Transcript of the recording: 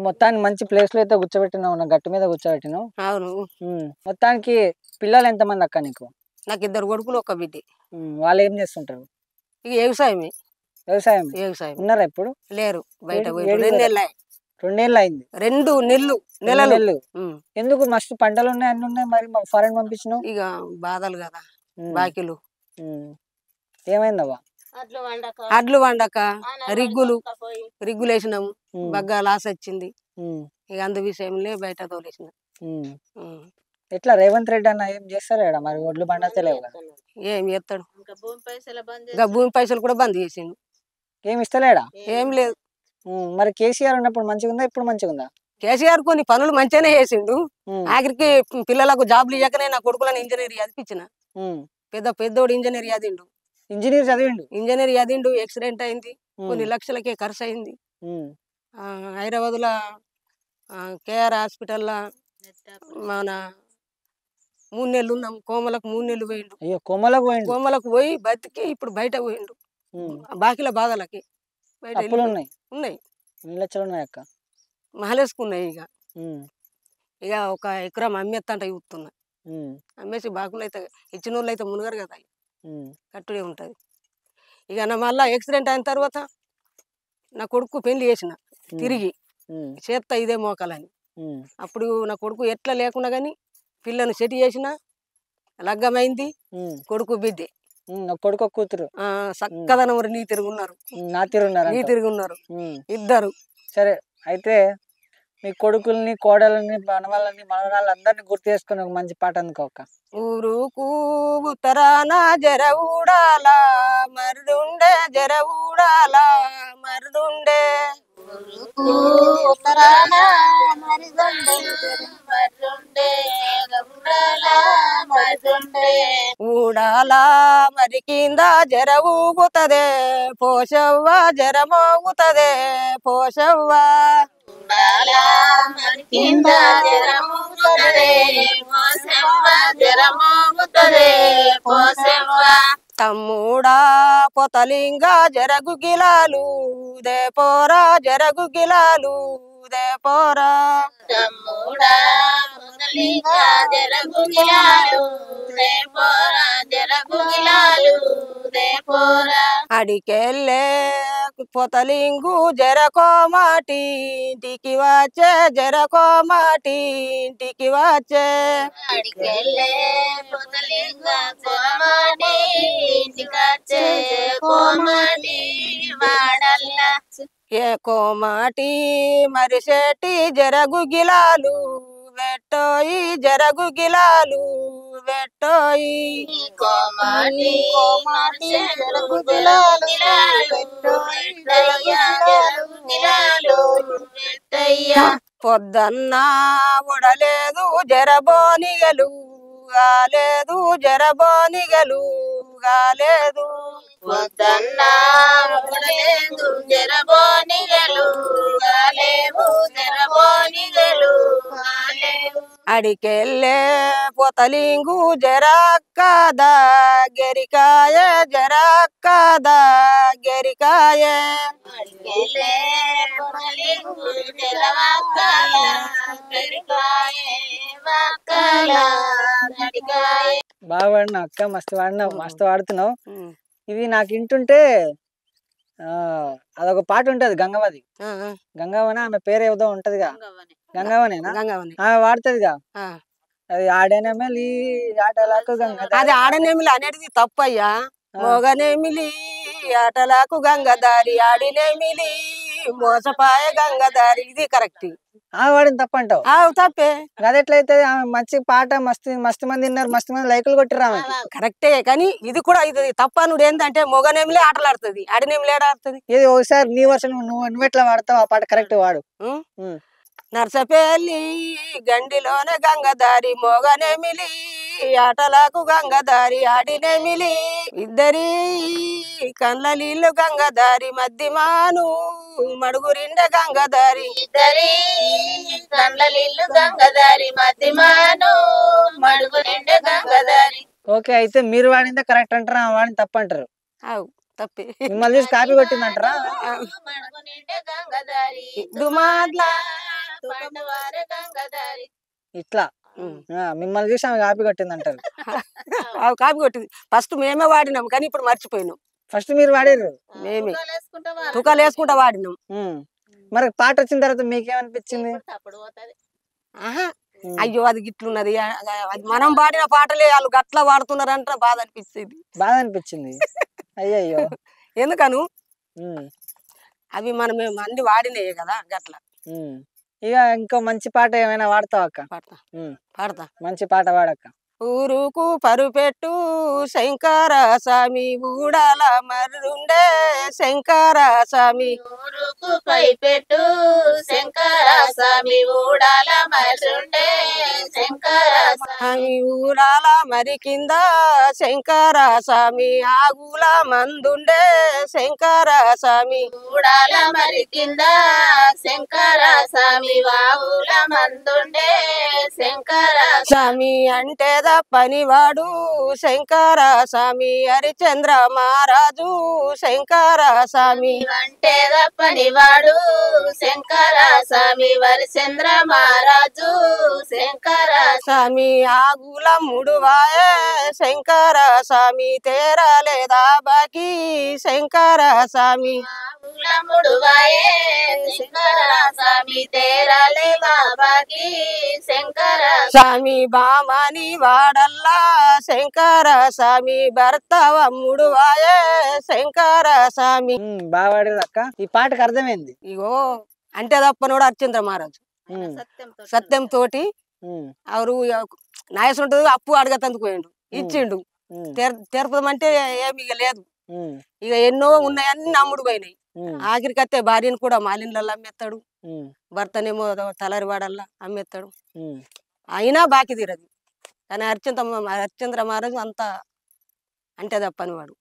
మొత్తానికి మంచి ప్లేస్ లో అయితే కూర్చోబెట్టినావు, నా గట్టు మీద కూర్చోబెట్టినావు. అవును. మొత్తానికి పిల్లలు ఎంతమంది అక్క నీకు? నాకు 2 కొడుకులు, 1 బిడ్డ. వాళ్ళు ఏం చేస్తుంటారు? ఇక వ్యవసాయమే. వ్యవసాయం వ్యవసాయం. ఉన్నారా ఇప్పుడు? లేరు, బయట ఏడికి- పోయి ఏడికి 2 పోయారు? నెలలు. 2 ఏళ్ళు అయింది. 2 నెలలు 2 నెలలు. నెలలు. ఎందుకు మస్తు పంటలు ఉన్నాయి, అన్ని ఉన్నాయి, మరి ఫారెన్ పంపించినావు? ఇక బాధలు కదా, బాకీలు. ఏమైందవ్వా? అడ్లు వండక రిగ్గులు వేసినాము, బాగా లాస్ వచ్చింది. ఇక అందు విషయంలో బయట తోలేసిన. ఎట్లా రేవంత్ రెడ్డి అన్న ఏం చేస్తారా మరి? ఒడ్లు పండతలేవు కదా, ఏం చేస్తాడు? ఇంకా భూమి పైసలు కూడా బంద్ చేసిండు. ఏం ఇస్తలేడా? ఏం లేదు. మరి కేసీఆర్ ఉన్నప్పుడు మంచిగా ఉందా, ఇప్పుడు మంచిగా ఉందా? కేసీఆర్ కొన్ని పనులు మంచిగానే చేసిండు. ఆఖరికి పిల్లలకు జాబ్లు ఇవ్వకనే నా కొడుకులను ఇంజనీర్ చదివించిన. పెద్దోడు ఇంజనీర్ చదివిండు. ఇంజనీర్ చదివిండు. యాక్సిడెంట్ అయింది, కొన్ని లక్షలకే ఖర్చు అయింది. హైదరాబాద్ లో కేఆర్ హాస్పిటల్లో మన 3 నెలలు ఉన్నాం. కోమలకు 3 నెలలు పోయిండు. కోమలకు పోయి బతికి ఇప్పుడు బయట పోయిండు. బాకీల బాధలకి బయట ఉన్నాయి. మహలేసుకున్నాయి. ఇక 1 ఎకరం అమ్మేస్తంట చూస్తున్నా. అమ్మేసి బాకులు అయితే ఇచ్చిన వాళ్ళు అయితే మునగరు కదా, కట్టుడే ఉంటది. ఇక నా మళ్ళా యాక్సిడెంట్ అయిన తర్వాత నా కొడుకు పెళ్లి చేసిన తిరిగి చేత్త ఇదే మోకాలని. అప్పుడు నా కొడుకు ఎట్లా లేకున్నా గాని పిల్లను సెట్ చేసిన, లగ్గమైంది. కొడుకు బిడ్డే. కొడుకు కూతురు చక్కదనం నీ తిరుగున్నారు. ఇద్దరు. సరే, అయితే మీ కొడుకుల్ని, కోడలని, మనవాళ్ళని, మనవరాళ్ళని అందరినీ గుర్తు చేసుకుని ఒక మంచి పాట అందుకోక. ఊరుకు ఉత్తరాన జర ఊడాలా మరుదుండే, జర ఊడాలా మరుదుండే. ఉత్తరాన మరుదుండే, ఊడాలా మరి కింద జర ఊగుతదే పోషవ్వ, జర మోగుతదే పోషవ్వ. కింద జర మోగుతదే పోషవ్వ, జర మోగుతదే పోషవ్వ. తమ్ముడా పొతలింగ జరగు గిలాలు దేపోరా, జరగు గిలాలు దేపోరా. తమ్ముడా పొతలింగ జరగు గిలాలు దేపోరా, జరగు గిలాలు దేపోరా. అడికెళ్ళే పొతలింగు జరకోమాటి ఇంటికి వచ్చే, జరకోమాటి ఇంటికి వచ్చే. అడికెళ్ళే పొతలింగ కోమాటి ఇంటికి వచ్చే, కోమాటి వాడల్లా. ఏ కోమాటి మరిసేటి జరగు గిలాలు వెట్టోయి, జరగు గిలాలు వెట్టోయి. కోమాటి జరగు గిలాలు వెట్టయ్యా, జరగు గిలాలు వెట్టయ్యా. పొద్దన్న ఉడలేదు జరబోనిగలు గాలేదు, జరబోనిగలు గాలేదు. పొద్దన్న ఉడలేదు జరబోనిగలు గాలేవు, జరబోనిగలు గాలేవు. అడికెళ్ళే పొతలింగు జరక్కదా గెరికాయ, జరక్కదా గెరికాయ. అడికెళ్ళే పొతలింగు జరవక్కల గెరికాయ, వక్కల గడికాయ. బాగా వాడినా అక్క, మస్తు వాడినావు, మస్తు వాడుతున్నావు. ఇది నాకు వింటుంటే అదొక పాట ఉంటది, గంగవది. గంగవన ఆమె పేరు ఏదో ఉంటదిగా, గంగవనేనా? ఆమె వాడుతుందిగా, అది ఆడనెమిలి ఆటలకు గంగ. అది ఆడనెమిలి అనేది తప్పయ్యా. మోగనెమిలి ఆటలకు గంగదారి, ఆడినెమిలి మోసపాయ గంగదారి, ఇది కరెక్ట్. వాడిని తప్పంటావు? తప్పే. అది ఎట్లయితే? ఆమె మంచి పాట, మస్తు మంది విన్నారు, మస్తు మంది లైకులు కొట్టిర్రు ఆమె. కరెక్టే, కానీ ఇది కూడా ఇది తప్పనుడు. ఏంటంటే మొగనేమిలే ఆటలాడుతుంది, ఆడినేమిలే ఆడుతుంది. ఇది ఒకసారి నీ వర్షన్ నువ్వెట్లా వాడతావు ఆ పాట కరెక్ట్ వాడు. నర్సపల్లి గండిలోనే గంగదారి, మోగనేమిలి ఆటలకు గంగదారి, ఆడినేమిలి ఇద్దరి కండ్ల నీళ్ళు గంగదారి, మధ్యమాను మడుగురిండే గంగదారి, ఇద్దరి కండ్ల నీళ్ళు గంగదారి, మధ్యమాను మడుగురిండే గంగదారి. ఓకే, అయితే మీరు వాడిందే కరెక్ట్ అంటారా, వాడిని తప్పంటారు? తప్పే. మిమ్మల్ని చూసి కాపీ కొట్టిందంటారా? మడుగురిండే గంగదారి, దుమాద్లా వారే గంగదారి. ఇట్లా ఉమ్. మిమ్మల్ని చూసి ఆమె కాపీ కొట్టింది అంటారు. కాపీ కొట్టింది. ఫస్ట్ మేమే వాడినాం కానీ ఇప్పుడు మర్చిపోయినాం. ఫస్ట్ మీరు వాడారు, మేమే తుకాలేసుకుంటా వారే తుకాలు వేసుకుంటా వాడినాం. మరి పాట వచ్చిన తర్వాత మీకేమనిపించింది? తప్పుడు పోతది. ఆహా అయ్యో అది గిట్లున్నది అది మనం పాడిన పాటలే వాళ్ళు గట్లా వాడుతున్నారంట బాధ అనిపిస్తుంది. బాధ అనిపించింది. అయ్యయ్యో. ఎందుకను ఉమ్, అవి మనం అన్ని వాడినాయి కదా గట్లా. ఉమ్. ఇక ఇంకో మంచి పాట ఏమైనా వాడతావు అక్క? పాడతా ఉమ్, పాడతా. మంచి పాట పాడక్క. ఊరుకు పరుపెట్టు శంకర స్వామి ఊడాల మర్రుండే శంకర స్వామి. ఊరుకు పైపెట్టు శంకర స్వామి ఊడాల మరుండే శంకర స్వామి. స్వామి ఊడాల మరి కింద శంకర స్వామి ఆగుల మందుండే శంకర స్వామి. ఊడాల మరి కింద శంకర స్వామి వావుల మందుండే శంకర స్వామి అంటే పనివాడు శంకర స్వామి హరిచంద్ర మహారాజు శంకర స్వామి. అంటే పనివాడు శంకర స్వామి వరిచంద్ర మహారాజు శంకర స్వామి ఆగుల ముడువాయే శంకర స్వామి తేరా లేదా బాకి శంకర స్వామి. ముడువాయే శంకర స్వామి తేరాలే బాబాకి శంకర స్వామి బామని వాడల్లా శంకర స్వామి భర్తవ ముడువాయే శంకర స్వామి. బాగా పాడారు అక్క. ఈ పాటకు అర్థమైంది. ఇగో అంటే తప్పనోడు హరిచంద్ర మహారాజు సత్యంతో సత్యం తోటి ఎవరు నాయసుంటది అప్పు అడగతందుకు పోయిండు, ఇచ్చిండు. తెరపమంటే ఏమి ఇక లేదు. ఇక ఎన్నో ఉన్నాయని నమ్ముడు పోయినాయి. ఆఖరికి అత్తే భార్యను కూడా మాలిన్లలో అమ్మేస్తాడు, భర్తనేమో తలరి వాడల్లా అమ్మేస్తాడు. అయినా బాకి తీరదు. కానీ హరిచంద్ర మహారాజు అంతా అంటే తప్పని వాడు.